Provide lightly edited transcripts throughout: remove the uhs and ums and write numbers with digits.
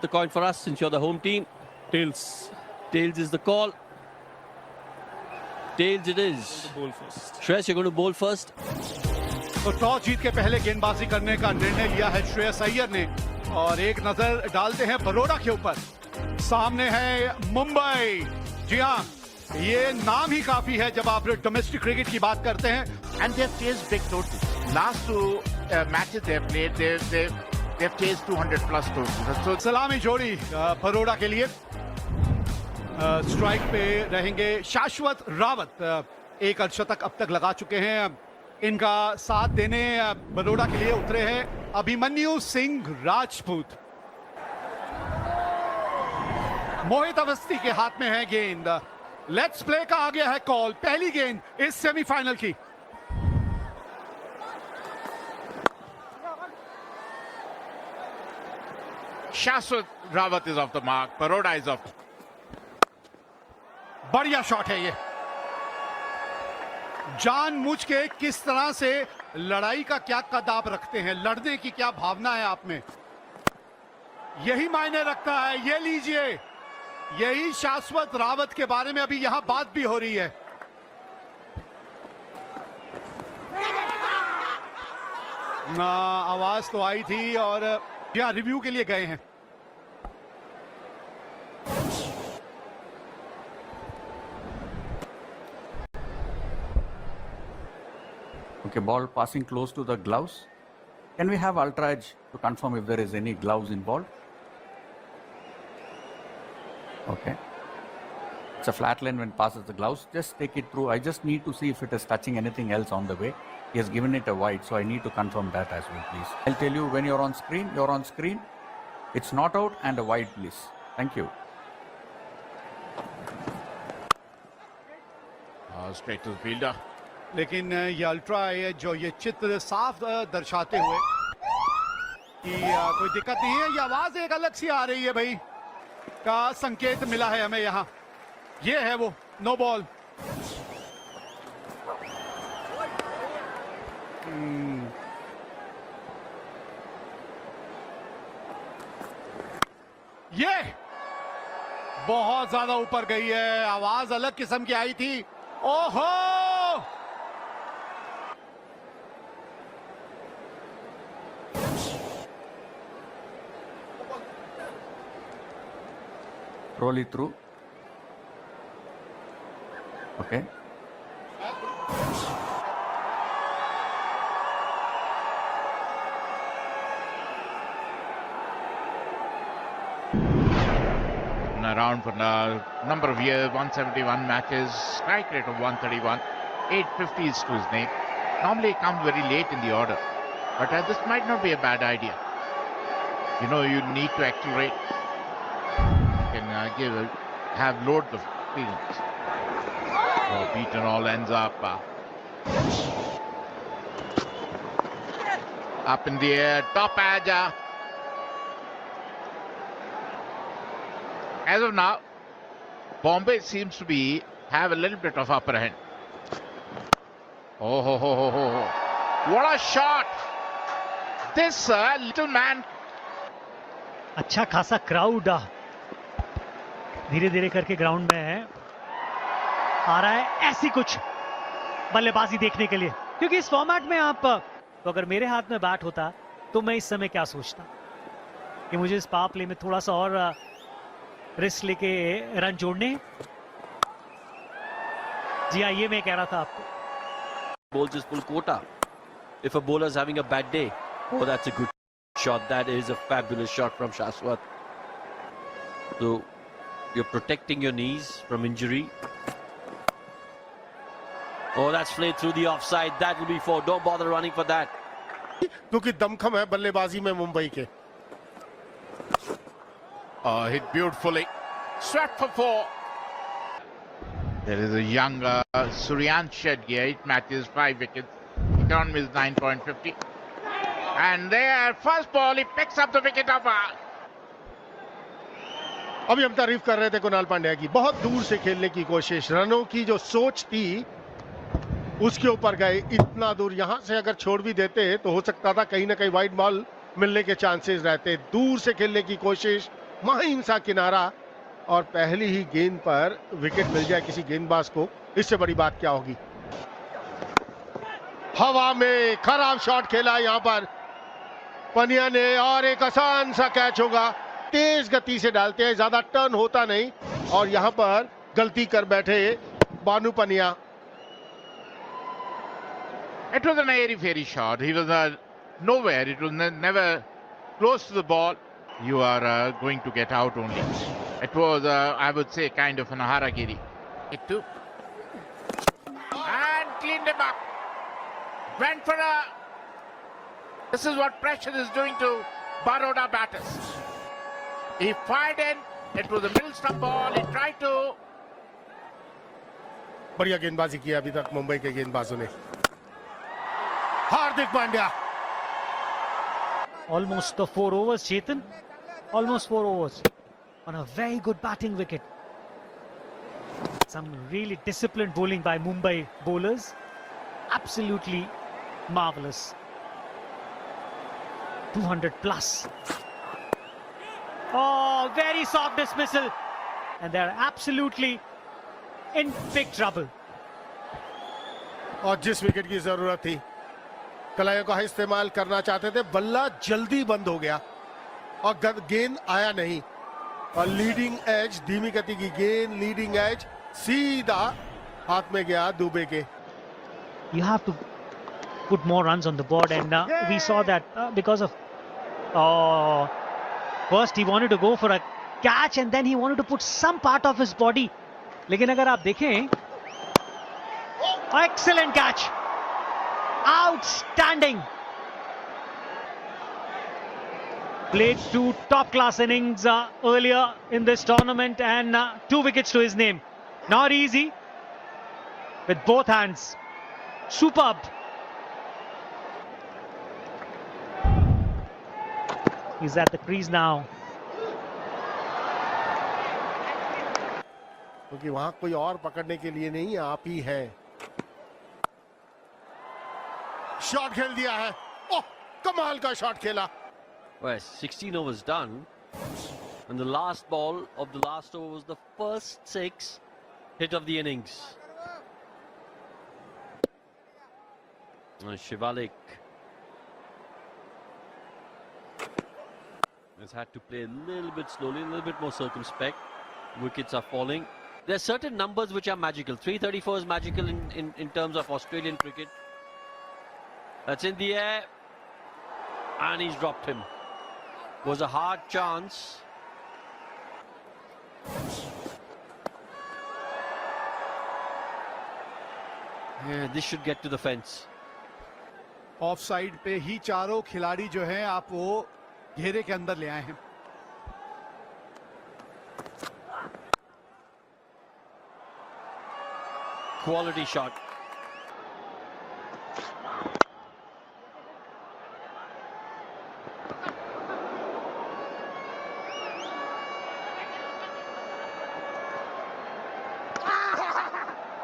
The coin for us since you're the home team. Tails. Tails is the call. Tails it is. Bowl first. Shreyas, you're going to bowl first. तो toss जीत के पहले गेंदबाजी करने का निर्णय लिया है श्रेयस अय्यर ने और एक नजर डालते हैं बरोड़ा के ऊपर। सामने है मुंबई। जी हाँ, ये नाम ही काफी है जब आप डोमेस्टिक क्रिकेट की बात करते हैं। And they've chased big totals. Last two matches they've played, they've chased 200 plus totals. So सलामी जोड़ी बरोड़ा के लिए। स्ट्राइक पे रहेंगे शाश्वत रावत। एक अर्धशतक अब तक लगा चुके हैं। इनका साथ देने बरोड़ा के लिए उतरे हैं अभिमन्यु सिंह राजपूत। मोहित अवस्थी के हाथ में है गेंद। लेट्स प्ले का आ गया है कॉल। पहली गेंद इस सेमीफाइनल की। Shashwat Rawat is off the mark. Baroda is off. बढ़िया शॉट है ये। जानबूझ के किस तरह से लड़ाई का क्या कदाब रखते हैं, लड़ने की क्या भावना है आप में, यही मायने रखता है। ये लीजिए, यही शाश्वत रावत के बारे में अभी यहां बात भी हो रही है। ना आवाज तो आई थी और यहाँ रिव्यू के लिए गए हैं। Okay, ball passing close to the gloves. Can we have ultra edge to confirm if there is any gloves involved? Okay. It's a flat line when passes the gloves. Just take it through. I just need to see if it is touching anything else on the way. He has given it a wide, so I need to confirm that as well, please. I'll tell you when you're on screen. You're on screen. It's not out and a wide, please. Thank you. Straight to the fielder. लेकिन ये ultra है जो ये चित्र साफ दर्शाते हुए कि कोई दिक्कत नहीं है। ये आवाज एक अलग सी आ रही है भाई का संकेत मिला है हमें यहाँ। ये है वो नो बॉल। ये बहुत ज्यादा ऊपर गई है, आवाज अलग किस्म की आई थी। ओहो, Roll it through. Okay. Around for a number of years, 171 matches, strike rate of 131, 850s to his name. Normally he comes very late in the order, but this might not be a bad idea. You know, you need to accelerate. You can have loads of feelings. Oh, Beaton all ends up up in the air, top edge. As of now, Bombay seems to have a little bit of upper hand. Oh, ho, ho, ho, ho, ho. What a shot! This little man. अच्छा खासा crowd धीरे धीरे करके ground में आ रहा है। ऐसी कुछ बल्लेबाजी देखने के लिए, क्योंकि इस फॉर्मेट में आप तो अगर मेरे हाथ में बैट होता तो मैं इस समय क्या सोचता कि मुझे इस पावर प्ले में थोड़ा सा और रिस्क लेके रन जोड़ने। जी हाँ, ये मैं कह रहा था आपको। Bowls his full quota. If a bowler is having a bad day, oh, that's a good shot. That is a fabulous shot from Shashwat. So you're protecting your knees from injury. Oh, that's flayed through the offside. That will be four. Don't bother running for that. क्योंकि दमखम है बल्लेबाजी में मुंबई के। Hit beautifully. Swept for four. There is a young Suryan Shed here. 8 matches, 5 wickets. Economy is 9.50. And there, first ball, he picks up the wicket of अभी हम तारीफ कर रहे थे कुणाल पांड्या की, बहुत दूर से खेलने की कोशिश, रनों की जो सोच थी उसके ऊपर गए। इतना दूर यहां से अगर छोड़ भी देते तो हो सकता था कहीं ना कहीं वाइड बॉल मिलने के चांसेस रहते। दूर से खेलने की कोशिश, माहिम सा किनारा, और पहली ही गेंद पर विकेट मिल जाए किसी गेंदबाज को, इससे बड़ी बात क्या होगी। हवा में खराब शॉट खेला यहां पर पनिया ने, और एक आसान सा कैच होगा। तेज गति से डालते हैं, ज्यादा टर्न होता नहीं, और यहां पर गलती कर बैठे बानू पनिया। It was an airy-fairy shot. He was nowhere. It was never close to the ball. You are going to get out only. It was, I would say, kind of an harakiri. It too. And cleaned him up. Went for a... This is what pressure is doing to Baroda batters. He fired in. It was a middle stump ball. He tried to... बढ़िया गेंदबाजी की अभी तक मुंबई के गेंदबाजों ने। Hardik Pandya. Almost the 4 overs, Chetan. Almost 4 overs on a very good batting wicket. Some really disciplined bowling by Mumbai bowlers. Absolutely marvelous. 200 plus. Oh, very soft dismissal. And they're absolutely in big trouble. और जिस wicket की जरूरत थी, कलाइयों का इस्तेमाल करना चाहते थे, बल्ला जल्दी बंद हो गया और गेंद आया नहीं, और लीडिंग एज, धीमी गति की गेंद, लीडिंग एज सीधा हाथ में गया दुबे के। You have to put more runs on the board, and we saw that because of first he wanted to go for a catch and then he wanted to put some part of his body. लेकिन अगर आप देखें, excellent catch, outstanding, played 2 top class innings earlier in this tournament, and 2 wickets to his name. Not easy, with both hands. Superb. He's at the crease now. क्योंकि वहां कोई और पकड़ने के लिए नहीं, आप ही हैं। शॉट खेल दिया है, ओह कमाल का शॉट खेला। Well, 16 overs done, and the last ball of the last over was the first 6 hit of the innings. Shivalik has had to play a little bit slowly, a little bit more circumspect. Wickets are falling. There are certain numbers which are magical. 334 is magical in terms of Australian cricket. That's in the air, and he's dropped him. Was a hard chance. Yeah, this should get to the fence. Of side पे ही चारों खिलाड़ी जो हैं आप वो घेरे के अंदर ले आए हैं। Quality shot.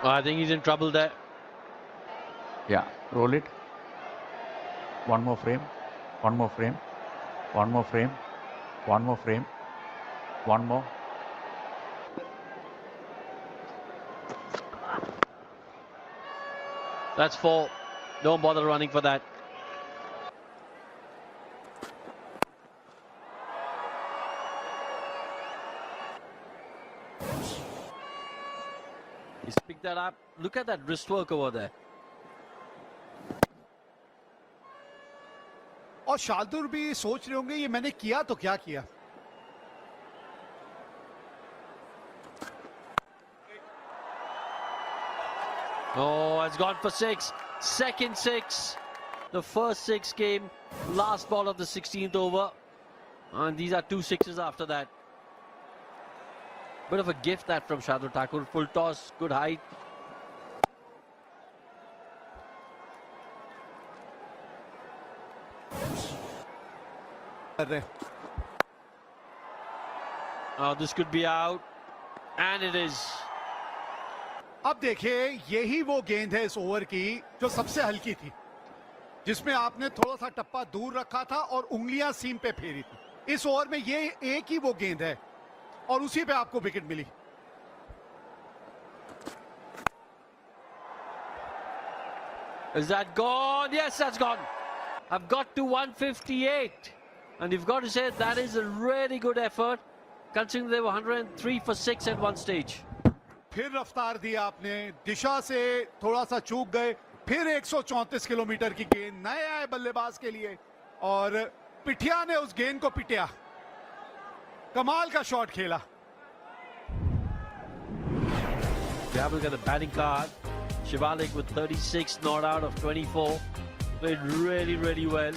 I think he's in trouble there. Yeah, roll it. One more frame. One more frame. One more frame. One more frame. One more. That's 4. Don't bother running for that. He's picked that up. Look at that wrist work over there. और शार्दुल भी सोच रहे होंगे ये मैंने किया तो क्या किया। Oh, it's gone for 6. Second 6. The first 6 came last ball of the 16th over. And these are 2 sixes after that. Bit of a gift that from Shardul Thakur. Full toss, good height. Oh, this could be out. And it is. अब देखिए यही वो गेंद है इस over की जो सबसे हल्की थी, जिसमें आपने थोड़ा सा टप्पा दूर रखा था और उंगलियां सीम पे फेरी थी। इस ओवर में ये एक ही वो गेंद है और उसी पे आपको विकेट मिली. Is that gone? Yes, that's gone. I've got to 158. And you've got to say that is a really good effort, considering they were 103 for 6 at one stage. फिर रफ्तार दिया आपने, दिशा से थोड़ा सा चूक गए, फिर 134 किलोमीटर की गेंद नए आए बल्लेबाज के लिए और पिठिया ने उस गेंद को पिटिया. कमाल का शॉट खेला. We haven't got a batting card. Shivalik with 36 not out of 24. Played really, really well.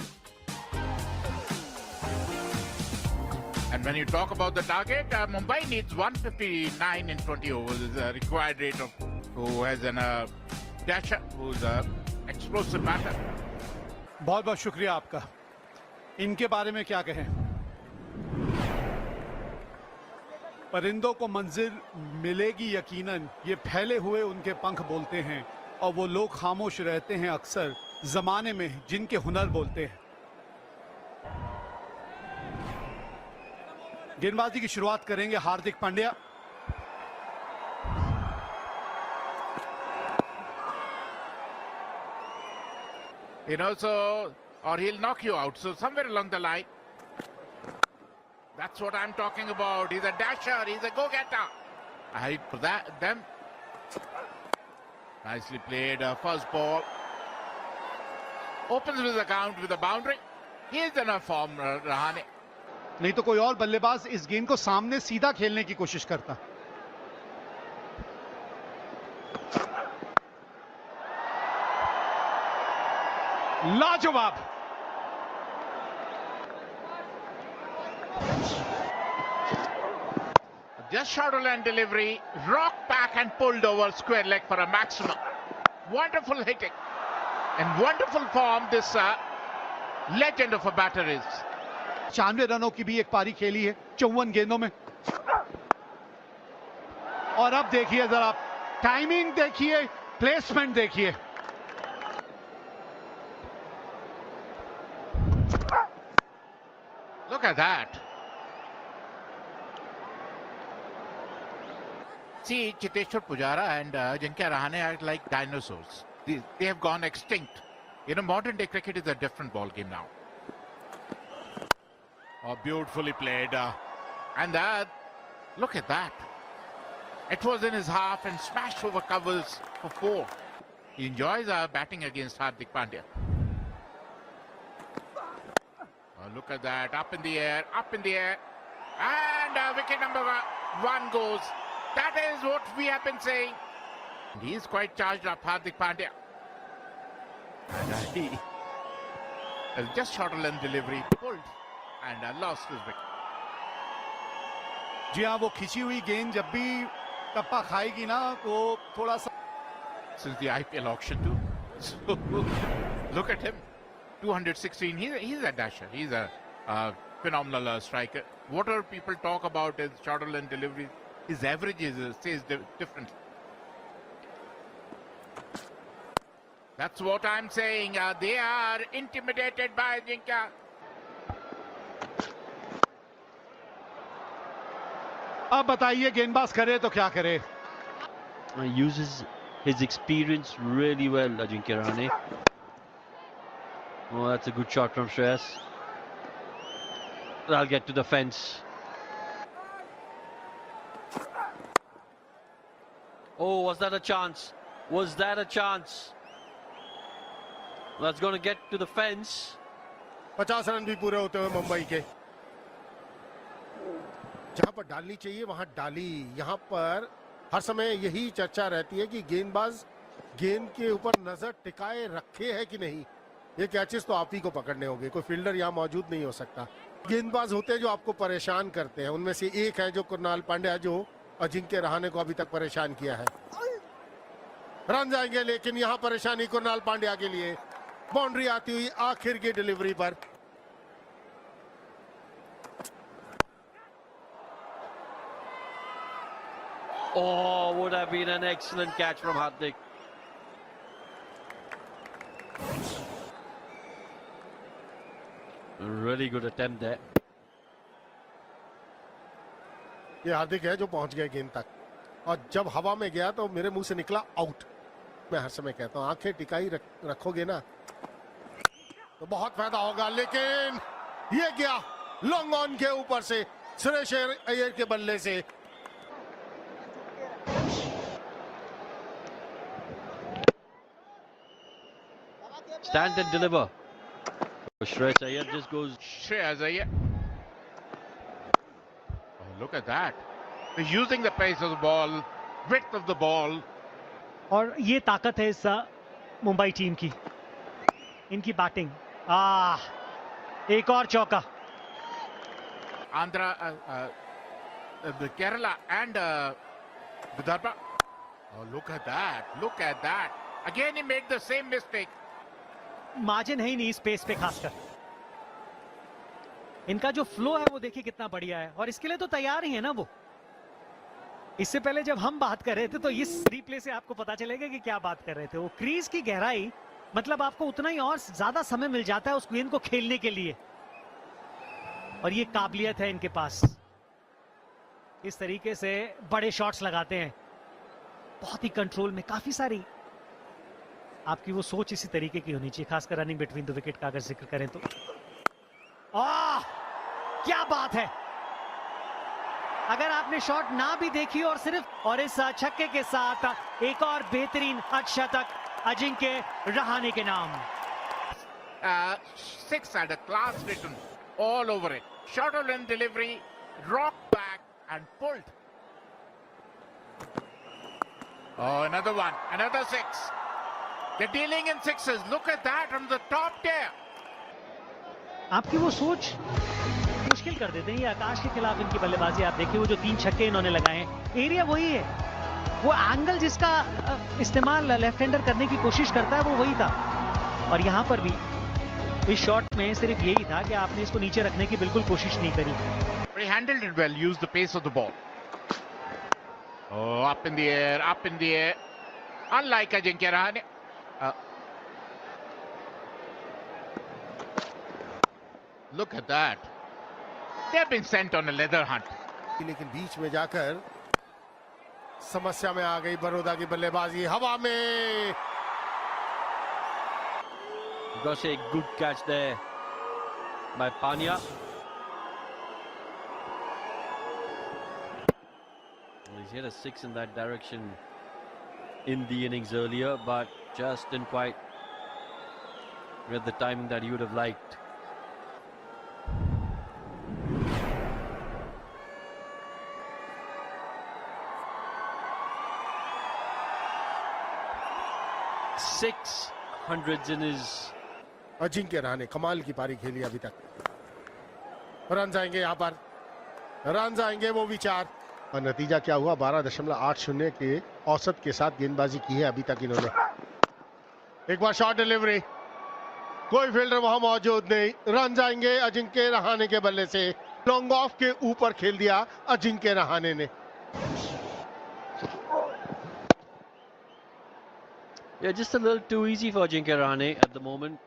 And when you talk about the target, Mumbai needs 159 in 20 overs. Is the required rate of who has an dasher, who's a explosive batter. बहुत बहुत शुक्रिया आपका. इनके बारे में क्या कहें. परिंदों को मंजिल मिलेगी यकीनन, ये फैले हुए उनके पंख बोलते हैं और वो लोग खामोश रहते हैं अक्सर जमाने में जिनके हुनर बोलते हैं. गेंदबाजी की शुरुआत करेंगे Hardik Pandya. You know, so, or he'll knock you out. So somewhere along the line, that's what I'm talking about. He's a dasher. He's a go-getter. I hate for that. Them. Nicely played. First ball. Opens with the count with a boundary. He is in a form, Rahane. नहीं तो कोई और बल्लेबाज इस गेंद को सामने सीधा खेलने की कोशिश करता. लाजवाब. Just short line delivery, rock back and pulled over square leg for a maximum. Wonderful hitting. In wonderful form, this legend of a batter is. 95 रनों की भी एक पारी खेली है 54 गेंदों में. और अब देखिए जरा, टाइमिंग देखिए, प्लेसमेंट देखिए. Look at that. See, Chiteshwar Pujara and Ajinkya Rahane are like dinosaurs. They have gone extinct. You know, modern day cricket is a different ball game now. Oh, beautifully played. And look at that. It was in his half and smashed over covers for 4. He enjoys batting against Hardik Pandya. Look at that. Up in the air, up in the air. And wicket number 1 goes. That is what we have been saying. He is quite charged up, Hardik Pandya. And he has just shot a length delivery, pulled, and lost his wicket. जी हाँ, वो खिंची हुई गेंद जब भी टप्पा खाएगी ना वो थोड़ा सा. Since the IPL auction too. So, look at him. 216. He's a dasher. He's a phenomenal striker. Whatever people talk about his short length delivery, his average says different. That's what I'm saying. They are intimidated by Ajinkya. अब बताइए गेंदबाज करे तो क्या करे. Uses his experience really well, Ajinkya Rahane. Oh, that's a good shot from Shreyas. I'll get to the fence. Oh, was that a chance? Was that a chance? That's going to get to the fence. 50 run भी पूरे होते हुए मुंबई के. जहां पर डालनी चाहिए वहां डाली. यहां पर हर समय यही चर्चा रहती है कि गेंदबाज गेंद के ऊपर नजर टिकाए रखे है कि नहीं. ये कैचेस तो आप ही को पकड़ने होंगे, कोई फील्डर यहाँ मौजूद नहीं हो सकता. गेंदबाज होते हैं जो आपको परेशान करते हैं. उनमें से एक है जो कुणाल पांड्या, जो अजिंक्य रहाणे को अभी तक परेशान किया है. रन जाएंगे लेकिन यहाँ परेशानी कुणाल पांड्या के लिए. बाउंड्री आती हुई आखिर की डिलीवरी पर. Oh, would have been an excellent catch from Hardik. Really good attempt there. ये हार्दिक है जो पहुंच गए गेंद तक, और जब हवा में गया तो मेरे मुंह से निकला आउट। मैं हर समय कहता हूं आंखें टिकाई रखोगे ना तो बहुत फायदा होगा, लेकिन ये गया लॉन्ग ऑन के ऊपर से सुरेश अय्यर के बल्ले से। Stand and deliver. Shreyas Iyer just goes. Shreyas Iyer. Oh, look at that. They're using the pace of the ball, width of the ball. और ये ताकत है इस मुंबई टीम की, इनकी बैटिंग। एक और चौका। Andhra, Kerala and Vidarbha. Oh, look at that. Look at that. Again, he made the same mistake. Margin है ही नहीं इस पेस पे, खासकर इनका जो फ्लो है वो देखिए कितना बढ़िया है, और इसके लिए तो तैयार ही है ना वो। इससे पहले जब हम बात कर रहे थे तो इस रिप्ले से आपको पता चलेगा कि क्या बात कर रहे थे। वो क्रीज की गहराई, मतलब आपको उतना ही और ज्यादा समय मिल जाता है उस गेंद को खेलने के लिए, और ये काबिलियत है इनके पास। इस तरीके से बड़े शॉट्स लगाते हैं, बहुत ही कंट्रोल में। काफी सारी आपकी वो सोच इसी तरीके की होनी चाहिए, खासकर रनिंग बिटवीन द विकेट का अगर जिक्र करें तो। क्या बात है! अगर आपने शॉट ना भी देखी और सिर्फ और इस छक्के के साथ एक और बेहतरीन अर्धशतक अजिंक्य रहाणे के नाम। Six had a class written all over it. Short of end delivery, rocked back and pulled. Oh, another one, another six. They're dealing in sixes. Look at that from the top tier. आपकी वो सोच मुश्किल कर देते हैं ये आकाश के खिलाफ इनकी बल्लेबाजी। आप देखिए वो जो 3 छक्के इन्होंने लगाए हैं, एरिया वही है, वो एंगल जिसका इस्तेमाल लेफ्ट हैंडर करने की कोशिश करता है वो वही था। और यहाँ पर भी इस शॉट में सिर्फ यही था कि आपने इसको नीचे रखने की बिल्कुल कोशिश नहीं करी। He handled it well, used the pace of the ball. Oh, up in the air, up in the air. Unlike Ajinkya Rahane. Look at that. They've been sent on a leather hunt. लेकिन बीच में जाकर समस्या में आ गई बड़ौदा की बल्लेबाजी। हवा में Gotta say, good catch there by Pania. He's hit a 6 in that direction in the innings earlier, but just didn't quite get the timing that he would have liked. Six hundreds in his. Ajinkya Rahane कमाल की पारी खेली अभी तक। Run आएंगे यहाँ पर, run आएंगे वो विचार। और नतीजा क्या हुआ? 12.80 के औसत के साथ गेंदबाजी की है अभी तक इन्होंने। एक बार शॉर्ट डिलीवरी, कोई फील्डर वहां मौजूद नहीं। रन आएंगे अजिंक्य रहाणे के बल्ले से। लॉन्ग ऑफ के ऊपर खेल दिया अजिंक्य रहाणे ने। Yeah, just a little too easy for Ajinkya Rahane at the moment.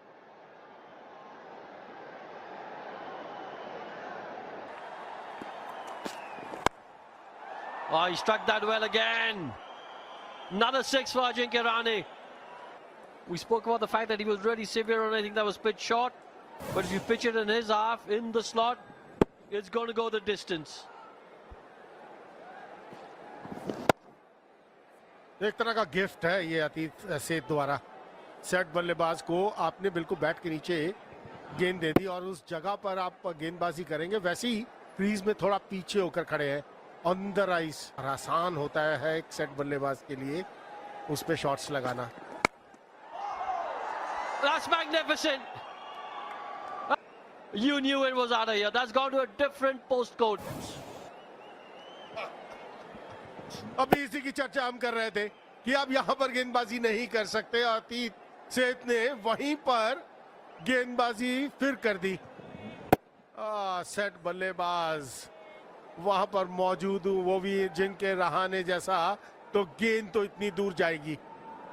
Oh, he struck that well again. Another 6 for Ajinkya Rahane. We spoke about the fact that he was really severe on anything that was pitched short. But if you pitch it in his half, in the slot, it's going to go the distance. एक तरह का gift है ये अतीत सेठ द्वारा। Set बल्लेबाज को आपने बिल्कुल बैट के नीचे गेंद दे दी और उस जगह पर आप गेंदबाजी करेंगे, वैसे ही क्रीज में थोड़ा पीछे होकर खड़े हैं ऑन द राइज। आसान होता है एक सेट बल्लेबाज के लिए उस पे शॉट्स लगाना। That's magnificent. You knew it was out of here. That's gone to a different postcode. अभी इसी की चर्चा हम कर रहे थे कि आप यहां पर गेंदबाजी नहीं कर सकते। अतीत सेठ ने वहीं पर गेंदबाजी फिर कर दी। सेट बल्लेबाज वहां पर मौजूद हूं, वो भी जिनके रहाणे जैसा, तो गेंद तो इतनी दूर जाएगी।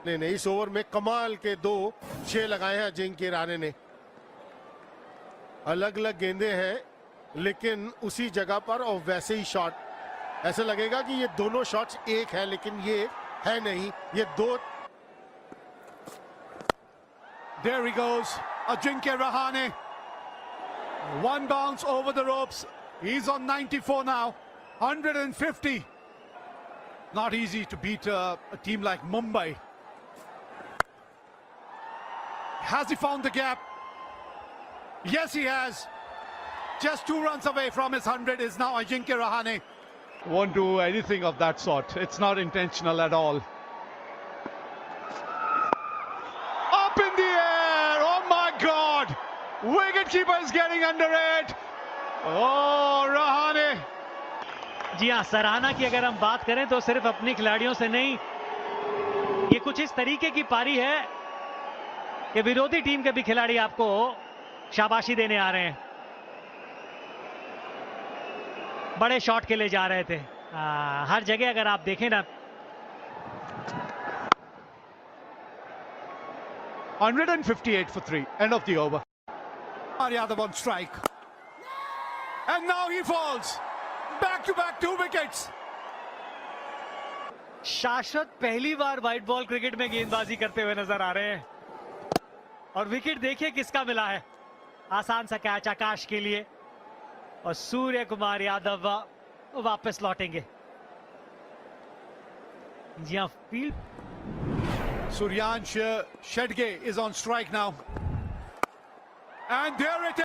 नहीं, इस ओवर में कमाल के 2 6 लगाए हैं जिनके रहाणे ने। अलग अलग गेंदे हैं लेकिन उसी जगह पर और वैसे ही शॉट। ऐसे लगेगा कि ये दोनों शॉट्स एक है, लेकिन ये है नहीं, ये दो. There he goes, Ajinkya Rahane. One bounce over the ropes. He's on 94 now, 150. Not easy to beat a team like Mumbai. Has he found the gap? Yes, he has. Just 2 runs away from his 100 is now Ajinkya Rahane. Won't do anything of that sort. It's not intentional at all. Up in the air! Oh my God! Wicketkeeper is getting under it. Oh, Rahane. जी हाँ, सराहना की अगर हम बात करें तो सिर्फ अपने खिलाड़ियों से नहीं, ये कुछ इस तरीके की पारी है कि विरोधी टीम के भी खिलाड़ी आपको शाबाशी देने आ रहे हैं. बड़े शॉट के लिए जा रहे थे. हर जगह अगर आप देखें ना, 158 for 3. End of the over. Yadav on strike. And now he falls. Back to back 2 wickets. शाश्वत पहली बार व्हाइट बॉल क्रिकेट में गेंदबाजी करते हुए नजर आ रहे हैं. और विकेट देखिए किसका मिला है. आसान सा कैच आकाश के लिए, और सूर्य कुमार यादव वापस लौटेंगे. जी हाँ, field. Suryansh Shedge is on strike now. And there it is.